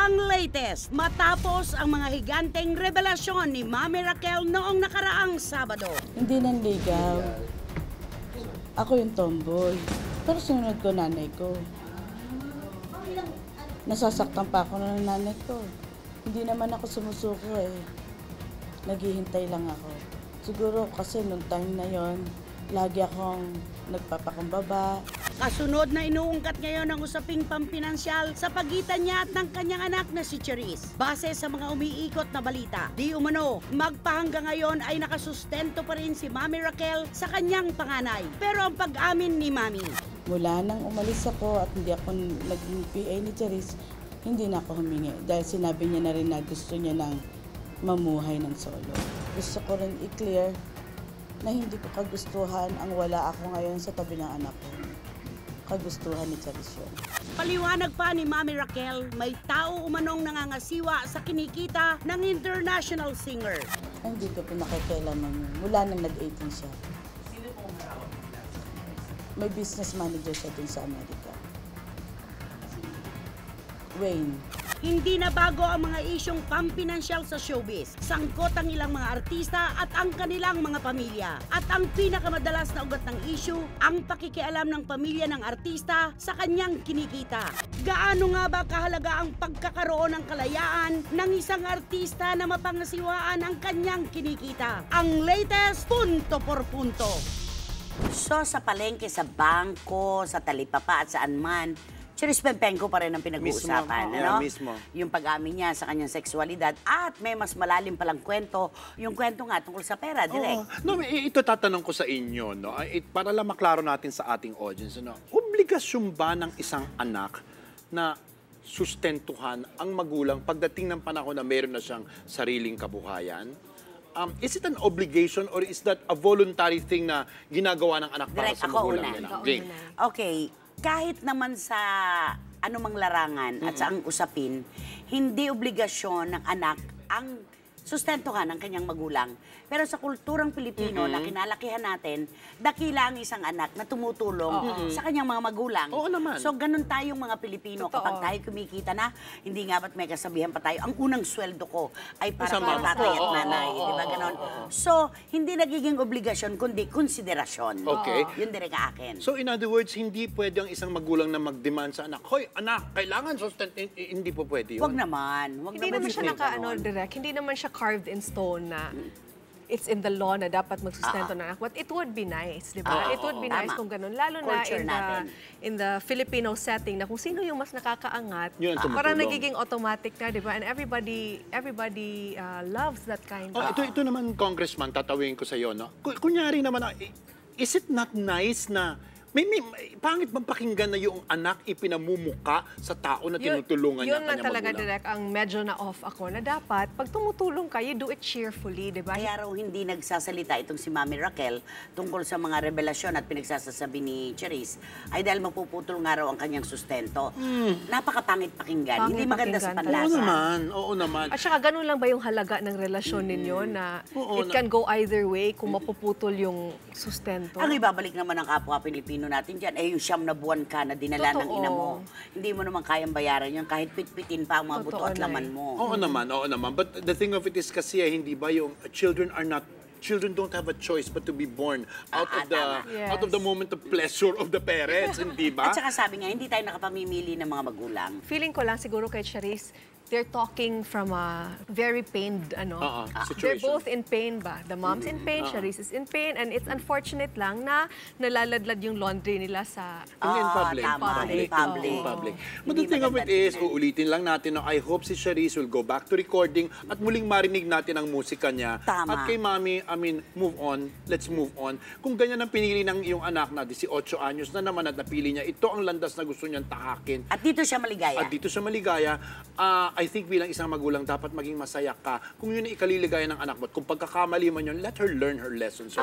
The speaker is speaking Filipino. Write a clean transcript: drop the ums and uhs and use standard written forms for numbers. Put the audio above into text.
ang latest matapos ang mga higanteng revelasyon ni Mami Raquel noong nakaraang Sabado. Hindi nanligaw. Ako yung tomboy. Pero sunod ko nanay ko. Nasasaktan pa ako ng nanay ko. Hindi naman ako sumusuko eh. Naghihintay lang ako. Siguro kasi nung time na yon, lagi akong nagpapakumbaba. Kasunod na inuungkat ngayon ang usaping pampinansyal sa pagitan niya at ng kanyang anak na si Cherise. Base sa mga umiikot na balita, di umano, magpahanggang ngayon ay nakasustento pa rin si Mami Raquel sa kanyang panganay. Pero ang pag-amin ni Mami, Mula nang umalis ako at hindi ako naging PA ni Cherise, hindi na ako humingi. Dahil sinabi niya na rin na gusto niya ng mamuhay ng solo. Gusto ko rin i-clear na hindi ko kagustuhan ang wala ako ngayon sa tabi ng anak ko. Kagustuhan ni Cherise yun. paliwanag pa ni Mami Raquel, may tao umanong nangangasiwa sa kinikita ng international singer. Hindi ko pinakikialaman yun. Mula nang nag-18 siya. May business manager siya dun sa Amerika. Wayne. Hindi na bago ang mga isyong pampinansyal sa showbiz. Sangkot ang ilang mga artista at ang kanilang mga pamilya. At ang pinakamadalas na ugat ng issue, ang pakikialam ng pamilya ng artista sa kanyang kinikita. Gaano nga ba kahalaga ang pagkakaroon ng kalayaan ng isang artista na mapangasiwaan ang kanyang kinikita? Ang latest, punto por punto. So sa palengke, sa bangko, sa talipapa at saan man, Cherise Pempenco pa rin ang pinag-uusapan, ano? Mismo. Yung pag-amin niya sa kanyang sexualidad at may mas malalim palang kwento, yung kwento nga tungkol sa pera, direct. No, ito tatanong ko sa inyo, no? Para lang maklaro natin sa ating audience, no? Obligasyon ba ng isang anak na sustentuhan ang magulang pagdating ng panahon na meron na siyang sariling kabuhayan? Is it an obligation or is that a voluntary thing na ginagawa ng anak para Direct, sa ako magulang una. nila? Ako Jane. Okay, kahit naman sa anumang larangan at sa ang usapin, hindi obligasyon ng anak ang sustentuhan ng kanyang magulang. Pero sa kulturang Pilipino na kinalakihan natin, dakila ang isang anak na tumutulong sa kanyang mga magulang. Oo naman. So ganun tayong mga Pilipino. Totoo. Kapag tayo kumikita na, hindi nga ba't may kasabihan pa tayo, ang unang sweldo ko ay para Sa kay mama. tatay at Oo, nanay. oo, Di ba oo, ganon? oo. So, hindi nagiging obligasyon, kundi konsiderasyon. Okay. Yun direct ang akin. So in other words, hindi pwede ang isang magulang na mag-demand sa anak, hoy, anak, kailangan hindi po pwede yun. Wag naman. Wag Hindi naman siya ganon. direct. Hindi naman siya carved in stone na it's in the law na dapat magsustento ng anak. But it would be nice, di ba? It would be nice tama. kung ganun. Lalo Culture na natin. in the Filipino setting na kung sino yung mas nakakaangat, Yun ang tumutulong. parang nagiging automatic na, di ba? And everybody loves that kind of... Ito naman, Congressman, tatawin ko sa iyo, no? Kunyari naman, is it not nice na may pangit bang pakinggan na yung anak ipinamumuka sa tao na tinutulungan niya Yun ang lang kanyang talaga, magulang? direct, ang medyo na-off ako na dapat, pag tumutulong ka, you do it cheerfully, di ba? Kaya raw hindi nagsasalita itong si Mami Raquel tungkol sa mga revelasyon at pinagsasasabi ni Cherise ay dahil mapuputol nga raw ang kanyang sustento. Napakapangit pakinggan. Pangit Hindi maganda sa pakinggan. panlasa. Oo naman. At saka ganun lang ba yung halaga ng relasyon ninyo na Oo, it can go either way kung mapuputol yung sustento? Ang ibabalik naman ng kapwa Pilipino natin dyan, yung 9 na buwan ka na dinala ng Totoo. ina mo. Hindi mo naman kayang bayaran yun kahit pitpitin pa ang mga buto Totoo at na laman mo. Oo naman. But the thing of it is kasi, hindi ba yung children don't have a choice but to be born out of the Yes. out of the moment of pleasure of the parents, hindi ba? At saka sabi nga, hindi tayo nakapamimili ng mga magulang. Feeling ko lang siguro kay Cherise, they're talking from a very pained, they're situation. both in pain ba? The mom's in pain, Cherise is in pain, and it's unfortunate lang na nalaladlad yung laundry nila sa... In public. Tama, in public. But Hindi the thing of it maganda is, tingnan. uulitin lang natin, no, I hope si Cherise will go back to recording at muling marinig natin ang musika niya. Tama. At kay Mami, move on. Let's move on. Kung ganyan ang pinili ng iyong anak na 18 anyos na naman at napili niya, ito ang landas na gusto niyang tahakin. At dito siya maligaya. At dito sa maligaya, I think bilang isang magulang, dapat maging masaya ka kung yun ang ikaliligaya ng anak mo. At kung pagkakamali man yun, let her learn her lessons.